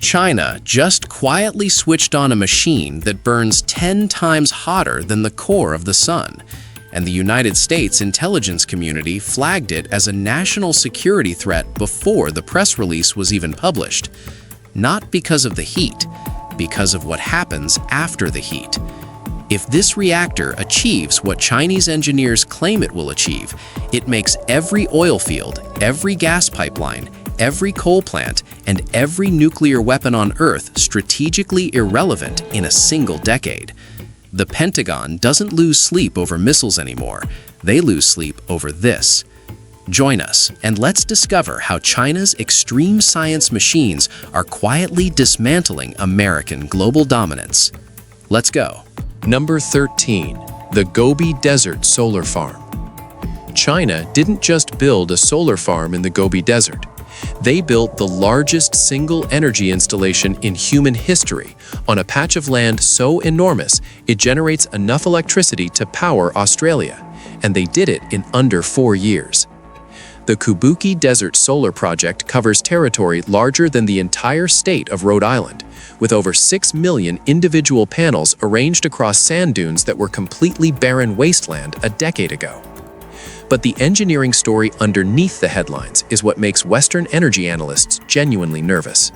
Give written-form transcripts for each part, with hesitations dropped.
China just quietly switched on a machine that burns 10 times hotter than the core of the sun, and the United States intelligence community flagged it as a national security threat before the press release was even published. Not because of the heat, because of what happens after the heat. If this reactor achieves what Chinese engineers claim it will achieve, it makes every oil field, every gas pipeline, every coal plant, and every nuclear weapon on Earth strategically irrelevant in a single decade. The Pentagon doesn't lose sleep over missiles anymore. They lose sleep over this. Join us, and let's discover how China's extreme science machines are quietly dismantling American global dominance. Let's go. Number 13. The Gobi Desert Solar Farm. China didn't just build a solar farm in the Gobi Desert. They built the largest single energy installation in human history on a patch of land so enormous it generates enough electricity to power Australia, and they did it in under 4 years. The Kubuki Desert Solar Project covers territory larger than the entire state of Rhode Island, with over 6 million individual panels arranged across sand dunes that were completely barren wasteland a decade ago. But the engineering story underneath the headlines is what makes Western energy analysts genuinely nervous.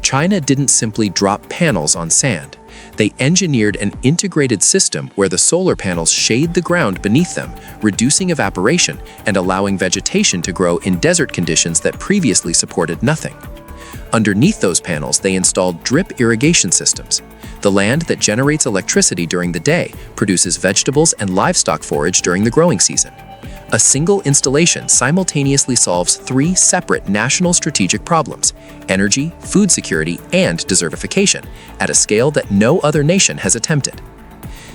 China didn't simply drop panels on sand. They engineered an integrated system where the solar panels shade the ground beneath them, reducing evaporation and allowing vegetation to grow in desert conditions that previously supported nothing. Underneath those panels, they installed drip irrigation systems. The land that generates electricity during the day produces vegetables and livestock forage during the growing season. A single installation simultaneously solves 3 separate national strategic problems: energy, food security, and desertification, at a scale that no other nation has attempted.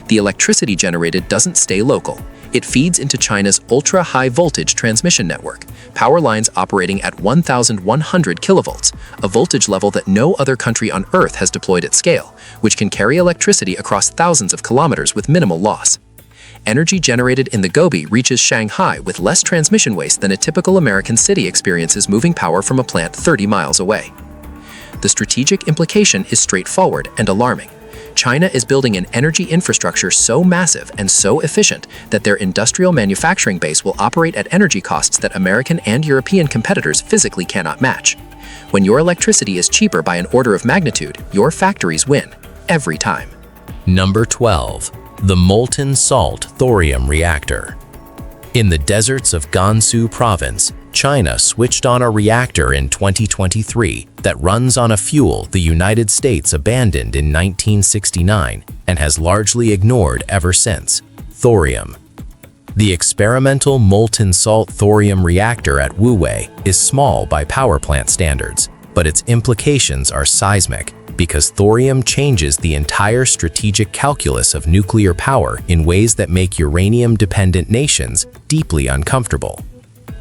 The electricity generated doesn't stay local. It feeds into China's ultra-high voltage transmission network, power lines operating at 1,100 kilovolts, a voltage level that no other country on Earth has deployed at scale, which can carry electricity across thousands of kilometers with minimal loss. Energy generated in the Gobi reaches Shanghai with less transmission waste than a typical American city experiences moving power from a plant 30 miles away. The strategic implication is straightforward and alarming. China is building an energy infrastructure so massive and so efficient that their industrial manufacturing base will operate at energy costs that American and European competitors physically cannot match. When your electricity is cheaper by an order of magnitude, your factories win, every time. Number 12. The molten salt thorium reactor. In the deserts of Gansu province, China switched on a reactor in 2023 that runs on a fuel the United States abandoned in 1969 and has largely ignored ever since: thorium. The experimental molten salt thorium reactor at Wuwei is small by power plant standards, but its implications are seismic, because thorium changes the entire strategic calculus of nuclear power in ways that make uranium-dependent nations deeply uncomfortable.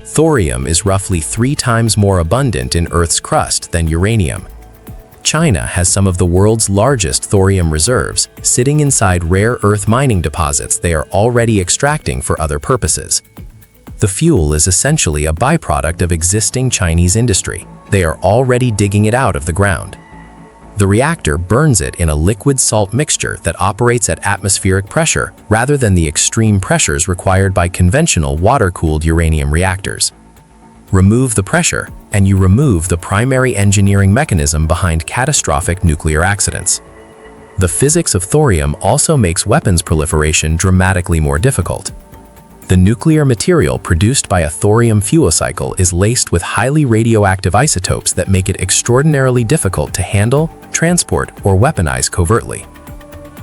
Thorium is roughly 3 times more abundant in Earth's crust than uranium. China has some of the world's largest thorium reserves, sitting inside rare earth mining deposits they are already extracting for other purposes. The fuel is essentially a byproduct of existing Chinese industry. They are already digging it out of the ground. The reactor burns it in a liquid salt mixture that operates at atmospheric pressure rather than the extreme pressures required by conventional water-cooled uranium reactors. Remove the pressure, and you remove the primary engineering mechanism behind catastrophic nuclear accidents. The physics of thorium also makes weapons proliferation dramatically more difficult. The nuclear material produced by a thorium fuel cycle is laced with highly radioactive isotopes that make it extraordinarily difficult to handle, transport, or weaponize covertly.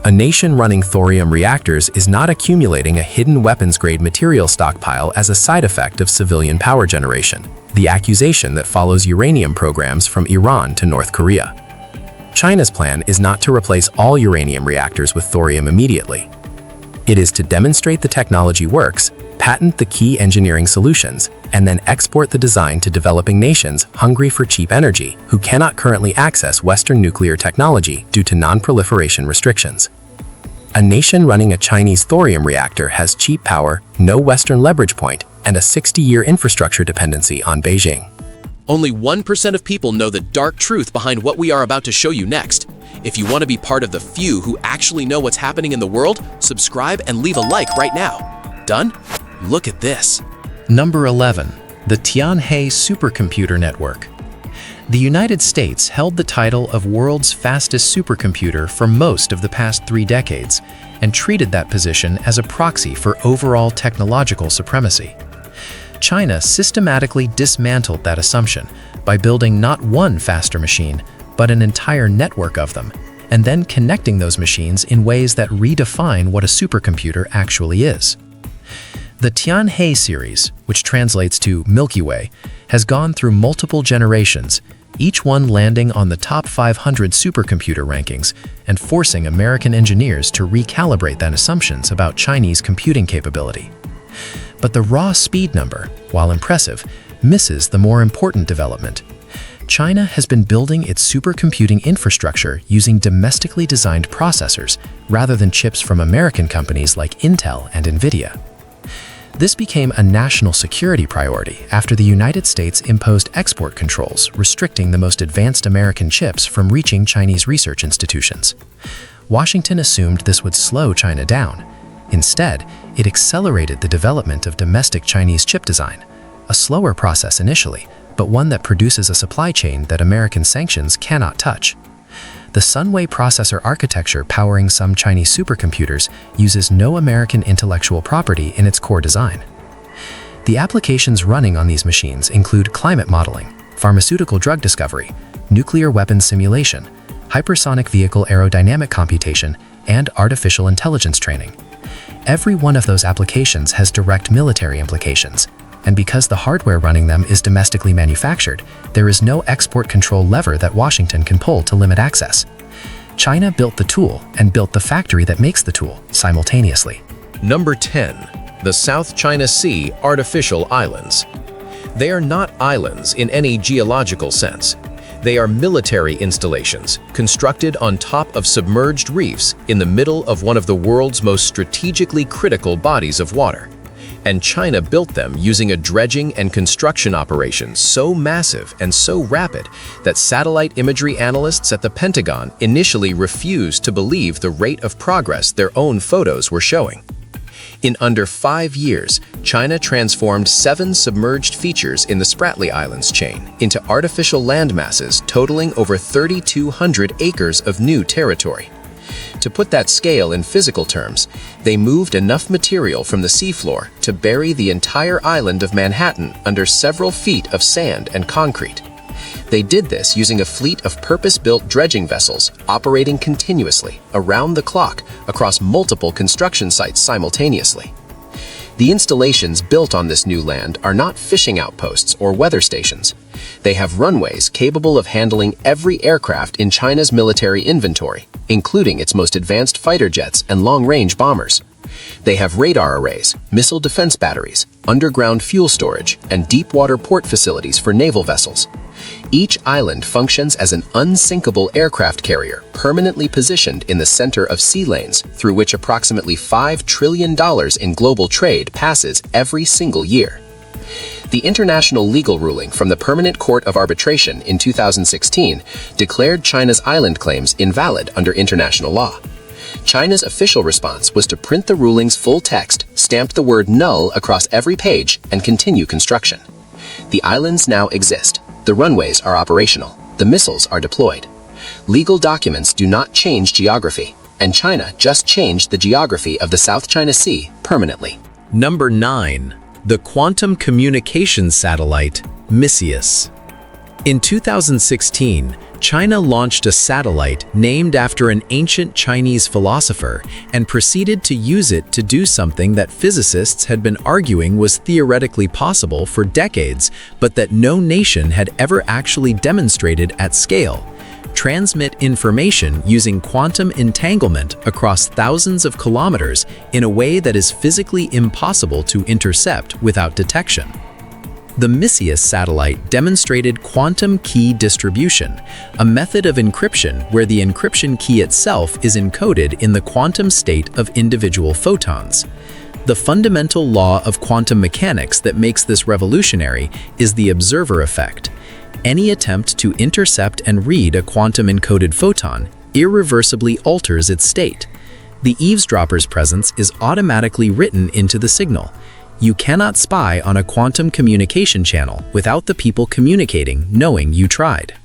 A nation running thorium reactors is not accumulating a hidden weapons-grade material stockpile as a side effect of civilian power generation, the accusation that follows uranium programs from Iran to North Korea. China's plan is not to replace all uranium reactors with thorium immediately. It is to demonstrate the technology works, patent the key engineering solutions, and then export the design to developing nations hungry for cheap energy who cannot currently access Western nuclear technology due to non-proliferation restrictions. A nation running a Chinese thorium reactor has cheap power, no Western leverage point, and a 60-year infrastructure dependency on Beijing. Only 1% of people know the dark truth behind what we are about to show you next. If you want to be part of the few who actually know what's happening in the world, subscribe and leave a like right now. Done? Look at this. Number 11. The Tianhe Supercomputer Network. The United States held the title of world's fastest supercomputer for most of the past 3 decades and treated that position as a proxy for overall technological supremacy. China systematically dismantled that assumption by building not one faster machine, but an entire network of them, and then connecting those machines in ways that redefine what a supercomputer actually is. The Tianhe series, which translates to Milky Way, has gone through multiple generations, each one landing on the top 500 supercomputer rankings and forcing American engineers to recalibrate their assumptions about Chinese computing capability. But the raw speed number, while impressive, misses the more important development. China has been building its supercomputing infrastructure using domestically designed processors rather than chips from American companies like Intel and NVIDIA. This became a national security priority after the United States imposed export controls restricting the most advanced American chips from reaching Chinese research institutions. Washington assumed this would slow China down. Instead, it accelerated the development of domestic Chinese chip design, a slower process initially, but one that produces a supply chain that American sanctions cannot touch. The Sunway processor architecture powering some Chinese supercomputers uses no American intellectual property in its core design. The applications running on these machines include climate modeling, pharmaceutical drug discovery, nuclear weapons simulation, hypersonic vehicle aerodynamic computation, and artificial intelligence training. Every one of those applications has direct military implications, and because the hardware running them is domestically manufactured, there is no export control lever that Washington can pull to limit access. China built the tool and built the factory that makes the tool simultaneously. Number 10. The South China Sea Artificial Islands. They are not islands in any geological sense. They are military installations constructed on top of submerged reefs in the middle of one of the world's most strategically critical bodies of water. And China built them using a dredging and construction operation so massive and so rapid that satellite imagery analysts at the Pentagon initially refused to believe the rate of progress their own photos were showing. In under 5 years, China transformed 7 submerged features in the Spratly Islands chain into artificial landmasses totaling over 3,200 acres of new territory. To put that scale in physical terms, they moved enough material from the seafloor to bury the entire island of Manhattan under several feet of sand and concrete. They did this using a fleet of purpose-built dredging vessels operating continuously, around the clock, across multiple construction sites simultaneously. The installations built on this new land are not fishing outposts or weather stations. They have runways capable of handling every aircraft in China's military inventory, including its most advanced fighter jets and long-range bombers. They have radar arrays, missile defense batteries, underground fuel storage, and deep-water port facilities for naval vessels. Each island functions as an unsinkable aircraft carrier permanently positioned in the center of sea lanes through which approximately $5 trillion in global trade passes every single year. The international legal ruling from the Permanent Court of Arbitration in 2016 declared China's island claims invalid under international law. China's official response was to print the ruling's full text, stamp the word null across every page, and continue construction. The islands now exist. The runways are operational. The missiles are deployed. Legal documents do not change geography, and China just changed the geography of the South China Sea permanently. Number 9. The Quantum Communications Satellite, MISSIUS. In 2016, China launched a satellite named after an ancient Chinese philosopher and proceeded to use it to do something that physicists had been arguing was theoretically possible for decades, but that no nation had ever actually demonstrated at scale: transmit information using quantum entanglement across thousands of kilometers in a way that is physically impossible to intercept without detection. The MISSIUS satellite demonstrated quantum key distribution, a method of encryption where the encryption key itself is encoded in the quantum state of individual photons. The fundamental law of quantum mechanics that makes this revolutionary is the observer effect. Any attempt to intercept and read a quantum-encoded photon irreversibly alters its state. The eavesdropper's presence is automatically written into the signal. You cannot spy on a quantum communication channel without the people communicating knowing you tried.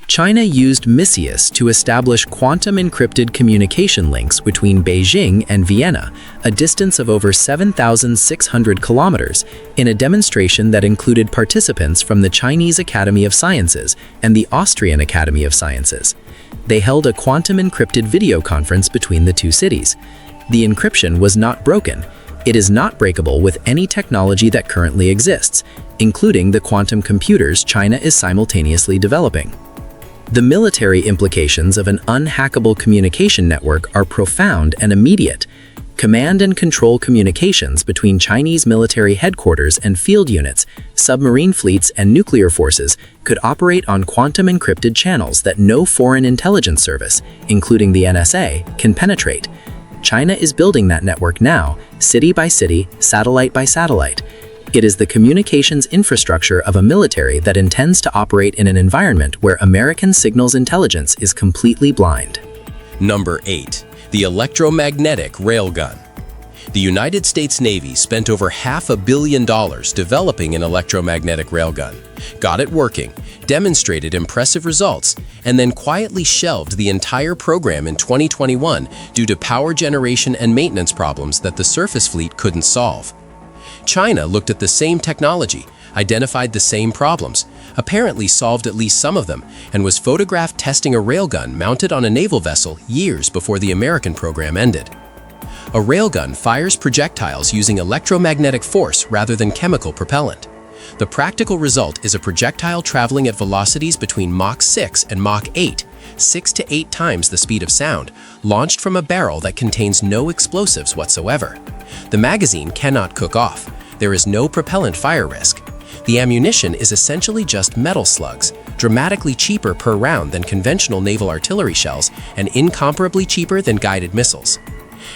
China used MISIUS to establish quantum-encrypted communication links between Beijing and Vienna, a distance of over 7,600 kilometers, in a demonstration that included participants from the Chinese Academy of Sciences and the Austrian Academy of Sciences. They held a quantum-encrypted video conference between the two cities. The encryption was not broken. It is not breakable with any technology that currently exists, including the quantum computers China is simultaneously developing. The military implications of an unhackable communication network are profound and immediate. Command and control communications between Chinese military headquarters and field units, submarine fleets, and nuclear forces could operate on quantum-encrypted channels that no foreign intelligence service, including the NSA, can penetrate. China is building that network now, city by city, satellite by satellite. It is the communications infrastructure of a military that intends to operate in an environment where American signals intelligence is completely blind. Number 8. The electromagnetic railgun. The United States Navy spent over $500 million developing an electromagnetic railgun, got it working, demonstrated impressive results, and then quietly shelved the entire program in 2021 due to power generation and maintenance problems that the surface fleet couldn't solve. China looked at the same technology, identified the same problems, apparently solved at least some of them, and was photographed testing a railgun mounted on a naval vessel years before the American program ended. A railgun fires projectiles using electromagnetic force rather than chemical propellant. The practical result is a projectile traveling at velocities between Mach 6 and Mach 8, 6 to 8 times the speed of sound, launched from a barrel that contains no explosives whatsoever. The magazine cannot cook off. There is no propellant fire risk. The ammunition is essentially just metal slugs, dramatically cheaper per round than conventional naval artillery shells and incomparably cheaper than guided missiles.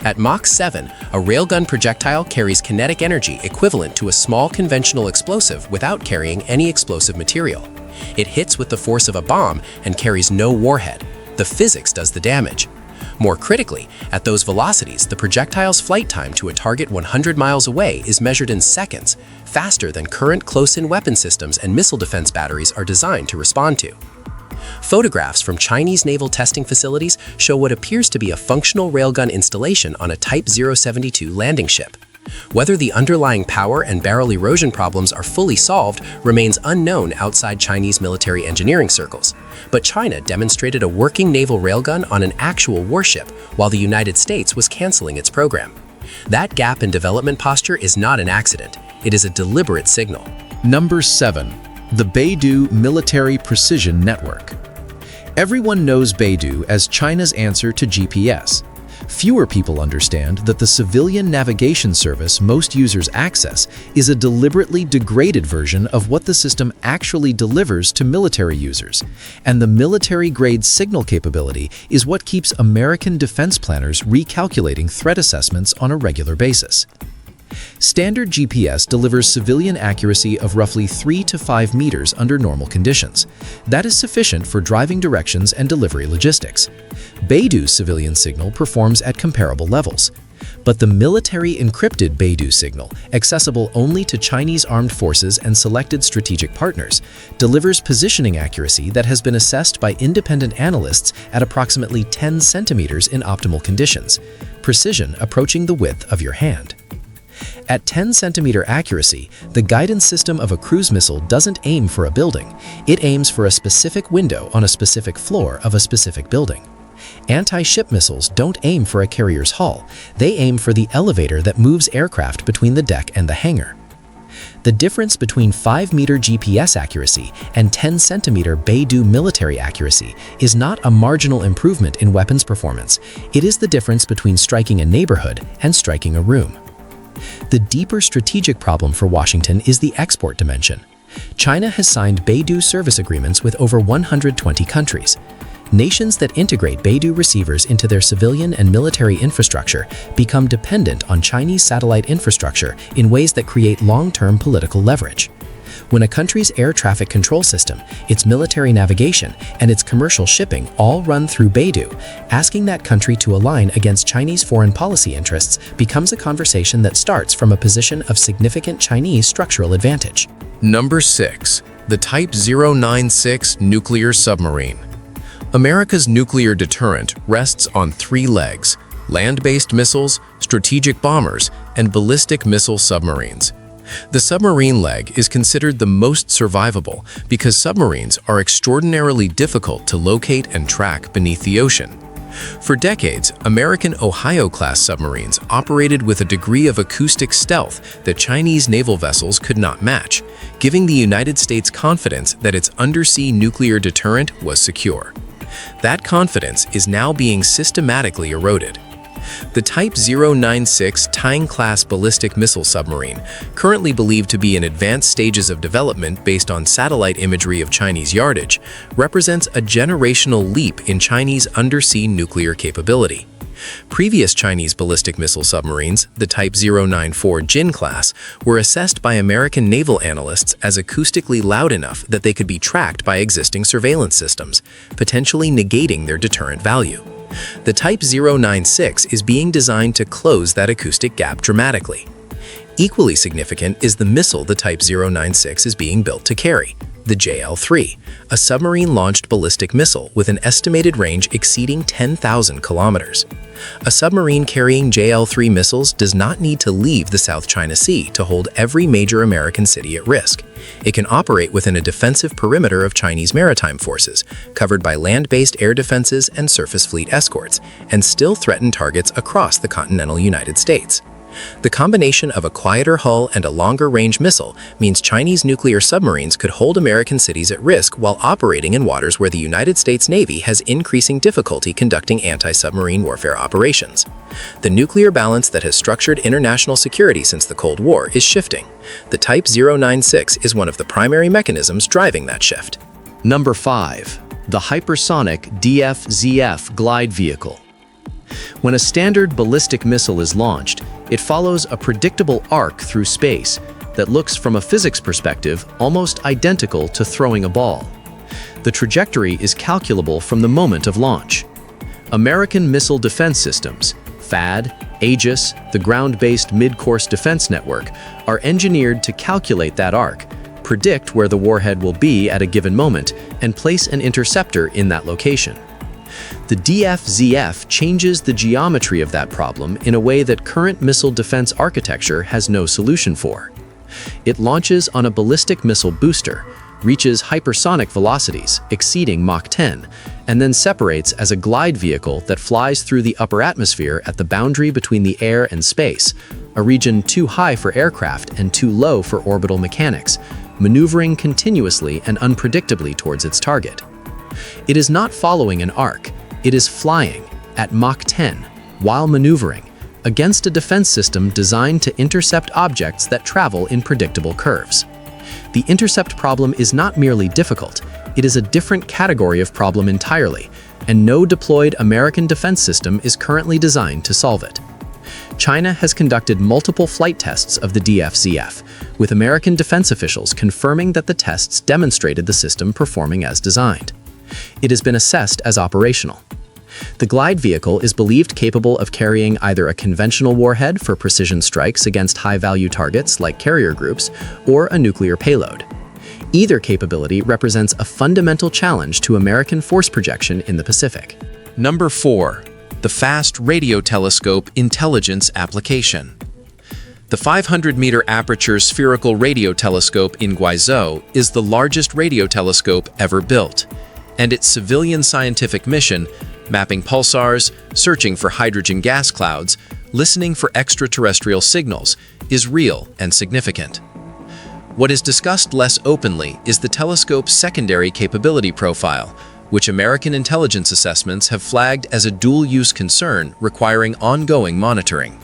At Mach 7, a railgun projectile carries kinetic energy equivalent to a small conventional explosive without carrying any explosive material. It hits with the force of a bomb and carries no warhead. The physics does the damage. More critically, at those velocities, the projectile's flight time to a target 100 miles away is measured in seconds, faster than current close-in weapon systems and missile defense batteries are designed to respond to. Photographs from Chinese naval testing facilities show what appears to be a functional railgun installation on a Type 072 landing ship. Whether the underlying power and barrel erosion problems are fully solved remains unknown outside Chinese military engineering circles. But China demonstrated a working naval railgun on an actual warship while the United States was canceling its program. That gap in development posture is not an accident. It is a deliberate signal. Number 7. The Beidou Military Precision Network. Everyone knows Beidou as China's answer to GPS. Fewer people understand that the civilian navigation service most users access is a deliberately degraded version of what the system actually delivers to military users. And the military-grade signal capability is what keeps American defense planners recalculating threat assessments on a regular basis. Standard GPS delivers civilian accuracy of roughly 3 to 5 meters under normal conditions. That is sufficient for driving directions and delivery logistics. Beidou's civilian signal performs at comparable levels. But the military-encrypted Beidou signal, accessible only to Chinese armed forces and selected strategic partners, delivers positioning accuracy that has been assessed by independent analysts at approximately 10 centimeters in optimal conditions, precision approaching the width of your hand. At 10-centimeter accuracy, the guidance system of a cruise missile doesn't aim for a building. It aims for a specific window on a specific floor of a specific building. Anti-ship missiles don't aim for a carrier's hull. They aim for the elevator that moves aircraft between the deck and the hangar. The difference between 5-meter GPS accuracy and 10-centimeter Beidou military accuracy is not a marginal improvement in weapons performance. It is the difference between striking a neighborhood and striking a room. The deeper strategic problem for Washington is the export dimension. China has signed Beidou service agreements with over 120 countries. Nations that integrate Beidou receivers into their civilian and military infrastructure become dependent on Chinese satellite infrastructure in ways that create long-term political leverage. When a country's air traffic control system, its military navigation, and its commercial shipping all run through Beidou, asking that country to align against Chinese foreign policy interests becomes a conversation that starts from a position of significant Chinese structural advantage. Number 6. The Type 096 nuclear submarine. America's nuclear deterrent rests on 3 legs: land-based missiles, strategic bombers, and ballistic missile submarines. The submarine leg is considered the most survivable because submarines are extraordinarily difficult to locate and track beneath the ocean. For decades, American Ohio-class submarines operated with a degree of acoustic stealth that Chinese naval vessels could not match, giving the United States confidence that its undersea nuclear deterrent was secure. That confidence is now being systematically eroded. The Type 096 Tyne-class ballistic missile submarine, currently believed to be in advanced stages of development based on satellite imagery of Chinese yardage, represents a generational leap in Chinese undersea nuclear capability. Previous Chinese ballistic missile submarines, the Type 094 Jin class, were assessed by American naval analysts as acoustically loud enough that they could be tracked by existing surveillance systems, potentially negating their deterrent value. The Type 096 is being designed to close that acoustic gap dramatically. Equally significant is the missile the Type 096 is being built to carry, the JL-3, a submarine-launched ballistic missile with an estimated range exceeding 10,000 kilometers. A submarine carrying JL-3 missiles does not need to leave the South China Sea to hold every major American city at risk. It can operate within a defensive perimeter of Chinese maritime forces, covered by land-based air defenses and surface fleet escorts, and still threaten targets across the continental United States. The combination of a quieter hull and a longer-range missile means Chinese nuclear submarines could hold American cities at risk while operating in waters where the United States Navy has increasing difficulty conducting anti-submarine warfare operations. The nuclear balance that has structured international security since the Cold War is shifting. The Type 096 is one of the primary mechanisms driving that shift. Number 5. The hypersonic DF-ZF glide vehicle. When a standard ballistic missile is launched, it follows a predictable arc through space that looks, from a physics perspective, almost identical to throwing a ball. The trajectory is calculable from the moment of launch. American Missile Defense Systems, THAAD, Aegis, the ground-based mid-course defense network, are engineered to calculate that arc, predict where the warhead will be at a given moment, and place an interceptor in that location. The DF-ZF changes the geometry of that problem in a way that current missile defense architecture has no solution for. It launches on a ballistic missile booster, reaches hypersonic velocities exceeding Mach 10, and then separates as a glide vehicle that flies through the upper atmosphere at the boundary between the air and space, a region too high for aircraft and too low for orbital mechanics, maneuvering continuously and unpredictably towards its target. It is not following an arc, it is flying at Mach 10 while maneuvering against a defense system designed to intercept objects that travel in predictable curves. The intercept problem is not merely difficult, it is a different category of problem entirely, and no deployed American defense system is currently designed to solve it. China has conducted multiple flight tests of the DF-ZF, with American defense officials confirming that the tests demonstrated the system performing as designed. It has been assessed as operational. The glide vehicle is believed capable of carrying either a conventional warhead for precision strikes against high-value targets like carrier groups, or a nuclear payload. Either capability represents a fundamental challenge to American force projection in the Pacific. Number 4. The Fast Radio Telescope Intelligence Application. The 500-meter aperture spherical radio telescope in Guizhou is the largest radio telescope ever built, and its civilian scientific mission, mapping pulsars, searching for hydrogen gas clouds, listening for extraterrestrial signals, is real and significant. What is discussed less openly is the telescope's secondary capability profile, which American intelligence assessments have flagged as a dual-use concern requiring ongoing monitoring.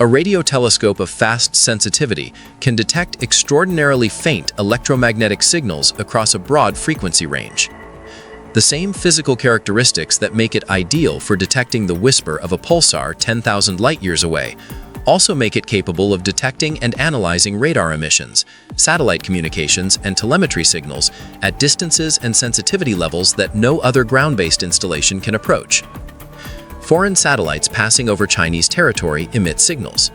A radio telescope of fast sensitivity can detect extraordinarily faint electromagnetic signals across a broad frequency range. The same physical characteristics that make it ideal for detecting the whisper of a pulsar 10,000 light-years away also make it capable of detecting and analyzing radar emissions, satellite communications, and telemetry signals at distances and sensitivity levels that no other ground-based installation can approach. Foreign satellites passing over Chinese territory emit signals.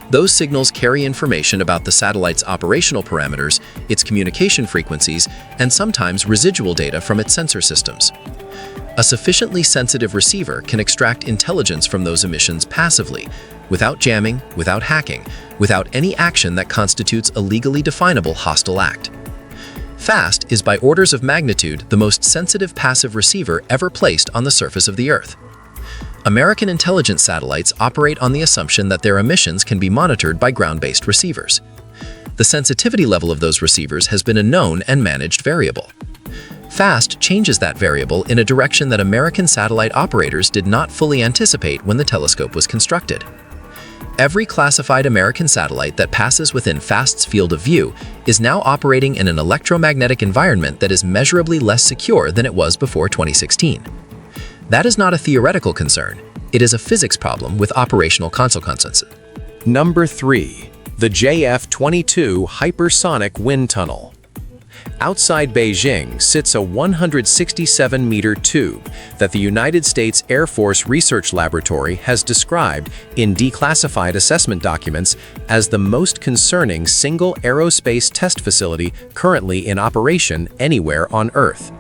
Those signals carry information about the satellite's operational parameters, its communication frequencies, and sometimes residual data from its sensor systems. A sufficiently sensitive receiver can extract intelligence from those emissions passively, without jamming, without hacking, without any action that constitutes a legally definable hostile act. FAST is by orders of magnitude the most sensitive passive receiver ever placed on the surface of the Earth. American intelligence satellites operate on the assumption that their emissions can be monitored by ground-based receivers. The sensitivity level of those receivers has been a known and managed variable. FAST changes that variable in a direction that American satellite operators did not fully anticipate when the telescope was constructed. Every classified American satellite that passes within FAST's field of view is now operating in an electromagnetic environment that is measurably less secure than it was before 2016. That is not a theoretical concern. It is a physics problem with operational consequences. Number 3. The JF-22 Hypersonic Wind Tunnel. Outside Beijing sits a 167-meter tube that the United States Air Force Research Laboratory has described in declassified assessment documents as the most concerning single aerospace test facility currently in operation anywhere on Earth.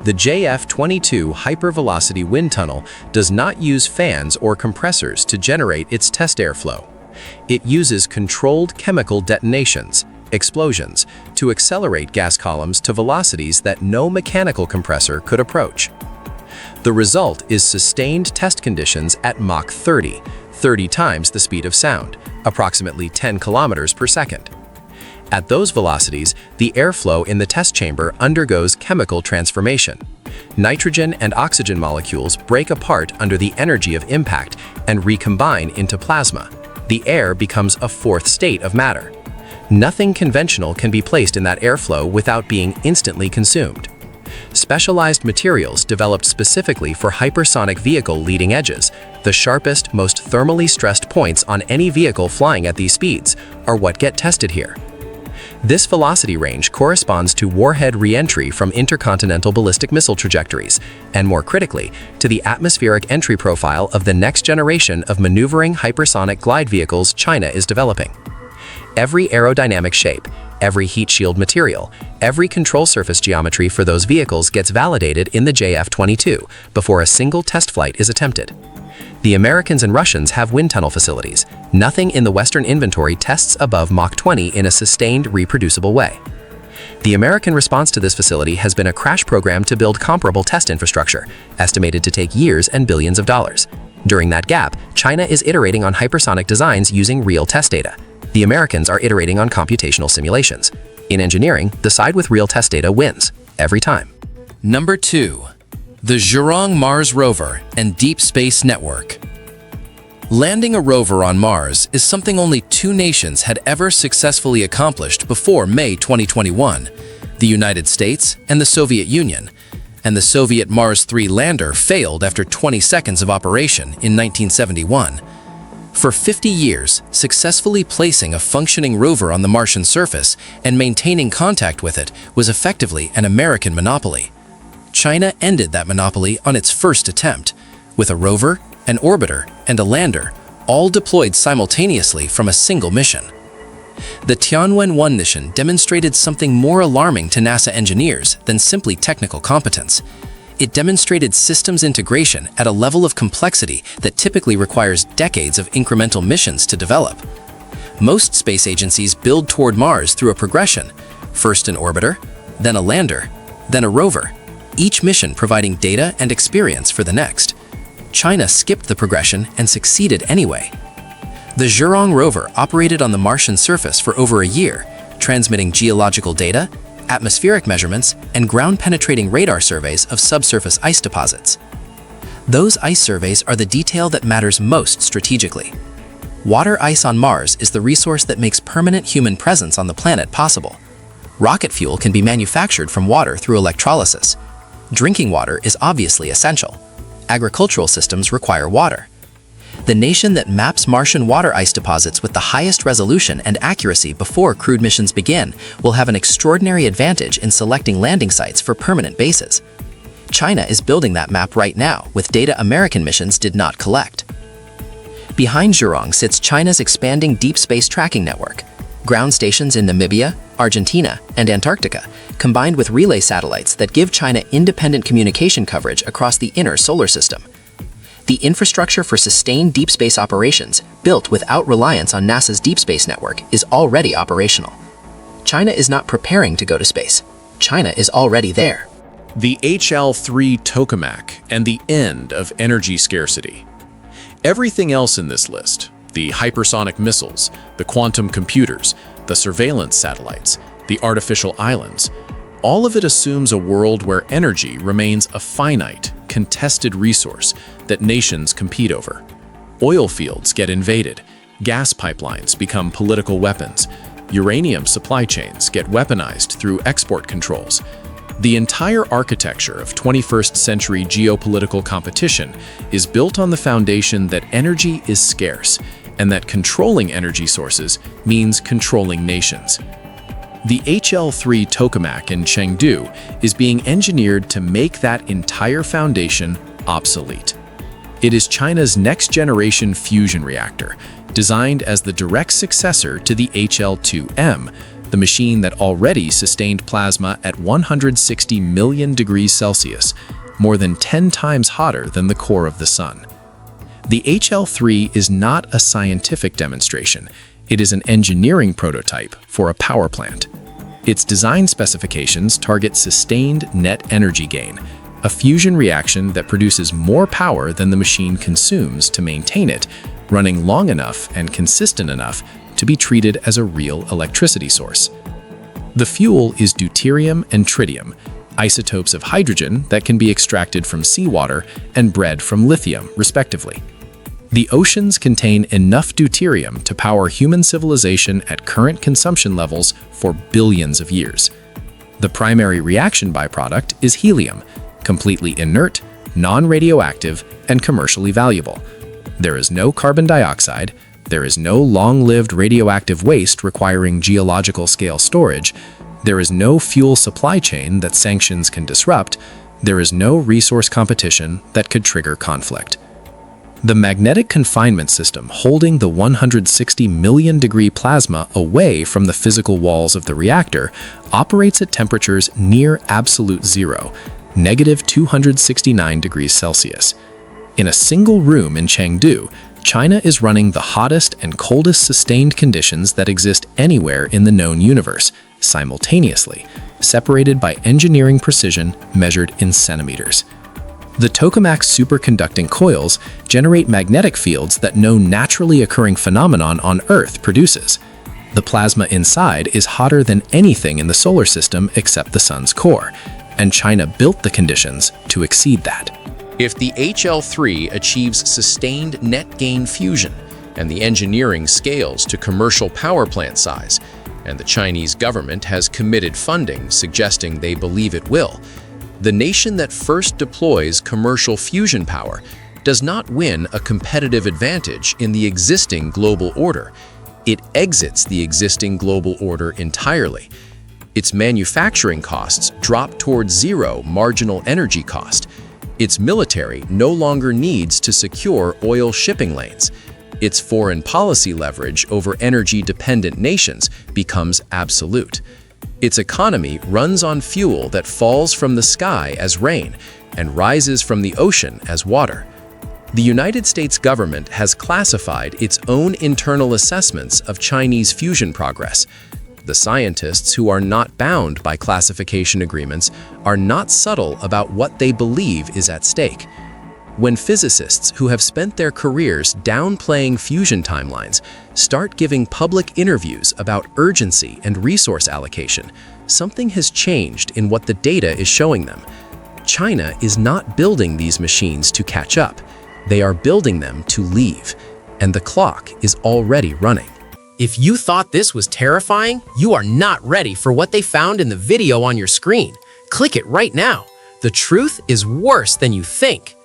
The JF-22 hypervelocity wind tunnel does not use fans or compressors to generate its test airflow. It uses controlled chemical detonations, explosions, to accelerate gas columns to velocities that no mechanical compressor could approach. The result is sustained test conditions at Mach 30, 30 times the speed of sound, approximately 10 kilometers per second. At those velocities, the airflow in the test chamber undergoes chemical transformation. Nitrogen and oxygen molecules break apart under the energy of impact and recombine into plasma. The air becomes a fourth state of matter. Nothing conventional can be placed in that airflow without being instantly consumed. Specialized materials developed specifically for hypersonic vehicle leading edges, the sharpest, most thermally stressed points on any vehicle flying at these speeds, are what get tested here. This velocity range corresponds to warhead re-entry from intercontinental ballistic missile trajectories, and more critically, to the atmospheric entry profile of the next generation of maneuvering hypersonic glide vehicles China is developing. Every aerodynamic shape, every heat shield material, every control surface geometry for those vehicles gets validated in the JF-22 before a single test flight is attempted. The Americans and Russians have wind tunnel facilities. Nothing in the Western inventory tests above Mach 20 in a sustained, reproducible way. The American response to this facility has been a crash program to build comparable test infrastructure, estimated to take years and billions of dollars. During that gap, China is iterating on hypersonic designs using real test data. The Americans are iterating on computational simulations. In engineering, the side with real test data wins, every time. Number 2. The Zhurong Mars Rover and Deep Space Network. Landing a rover on Mars is something only 2 nations had ever successfully accomplished before May 2021, the United States and the Soviet Union, and the Soviet Mars 3 lander failed after 20 seconds of operation in 1971. For 50 years, successfully placing a functioning rover on the Martian surface and maintaining contact with it was effectively an American monopoly. China ended that monopoly on its first attempt, with a rover, an orbiter, and a lander, all deployed simultaneously from a single mission. The Tianwen-1 mission demonstrated something more alarming to NASA engineers than simply technical competence. It demonstrated systems integration at a level of complexity that typically requires decades of incremental missions to develop. Most space agencies build toward Mars through a progression, first an orbiter, then a lander, then a rover, each mission providing data and experience for the next. China skipped the progression and succeeded anyway. The Zhurong rover operated on the Martian surface for over a year, transmitting geological data, atmospheric measurements, and ground-penetrating radar surveys of subsurface ice deposits. Those ice surveys are the detail that matters most strategically. Water ice on Mars is the resource that makes permanent human presence on the planet possible. Rocket fuel can be manufactured from water through electrolysis. Drinking water is obviously essential. Agricultural systems require water. The nation that maps Martian water ice deposits with the highest resolution and accuracy before crewed missions begin will have an extraordinary advantage in selecting landing sites for permanent bases. China is building that map right now with data American missions did not collect. Behind Zhurong sits China's expanding deep space tracking network. Ground stations in Namibia, Argentina, and Antarctica, combined with relay satellites that give China independent communication coverage across the inner solar system. The infrastructure for sustained deep space operations, built without reliance on NASA's deep space network, is already operational. China is not preparing to go to space. China is already there. The HL-3 tokamak and the end of energy scarcity. Everything else in this list, the hypersonic missiles, the quantum computers, the surveillance satellites, the artificial islands, all of it assumes a world where energy remains a finite, contested resource that nations compete over. Oil fields get invaded, gas pipelines become political weapons, uranium supply chains get weaponized through export controls. The entire architecture of 21st century geopolitical competition is built on the foundation that energy is scarce and that controlling energy sources means controlling nations. The HL-3 tokamak in Chengdu is being engineered to make that entire foundation obsolete. It is China's next-generation fusion reactor, designed as the direct successor to the HL-2M, the machine that already sustained plasma at 160 million degrees Celsius, more than 10 times hotter than the core of the Sun. The HL-3 is not a scientific demonstration. It is an engineering prototype for a power plant. Its design specifications target sustained net energy gain, a fusion reaction that produces more power than the machine consumes to maintain it, running long enough and consistent enough to be treated as a real electricity source. The fuel is deuterium and tritium, isotopes of hydrogen that can be extracted from seawater and bred from lithium, respectively. The oceans contain enough deuterium to power human civilization at current consumption levels for billions of years. The primary reaction byproduct is helium, completely inert, non-radioactive, and commercially valuable. There is no carbon dioxide, there is no long-lived radioactive waste requiring geological scale storage, there is no fuel supply chain that sanctions can disrupt, there is no resource competition that could trigger conflict. The magnetic confinement system holding the 160 million degree plasma away from the physical walls of the reactor operates at temperatures near absolute zero, negative 269 degrees Celsius. In a single room in Chengdu, China is running the hottest and coldest sustained conditions that exist anywhere in the known universe, simultaneously, separated by engineering precision measured in centimeters. The tokamak's superconducting coils generate magnetic fields that no naturally occurring phenomenon on Earth produces. The plasma inside is hotter than anything in the solar system except the Sun's core, and China built the conditions to exceed that. If the HL-3 achieves sustained net gain fusion and the engineering scales to commercial power plant size, and the Chinese government has committed funding suggesting they believe it will, the nation that first deploys commercial fusion power does not win a competitive advantage in the existing global order. It exits the existing global order entirely. Its manufacturing costs drop towards zero marginal energy cost. Its military no longer needs to secure oil shipping lanes. Its foreign policy leverage over energy-dependent nations becomes absolute. Its economy runs on fuel that falls from the sky as rain and rises from the ocean as water. The United States government has classified its own internal assessments of Chinese fusion progress. The scientists who are not bound by classification agreements are not subtle about what they believe is at stake. When physicists who have spent their careers downplaying fusion timelines start giving public interviews about urgency and resource allocation, something has changed in what the data is showing them. China is not building these machines to catch up. They are building them to leave, and the clock is already running. If you thought this was terrifying, you are not ready for what they found in the video on your screen. Click it right now. The truth is worse than you think.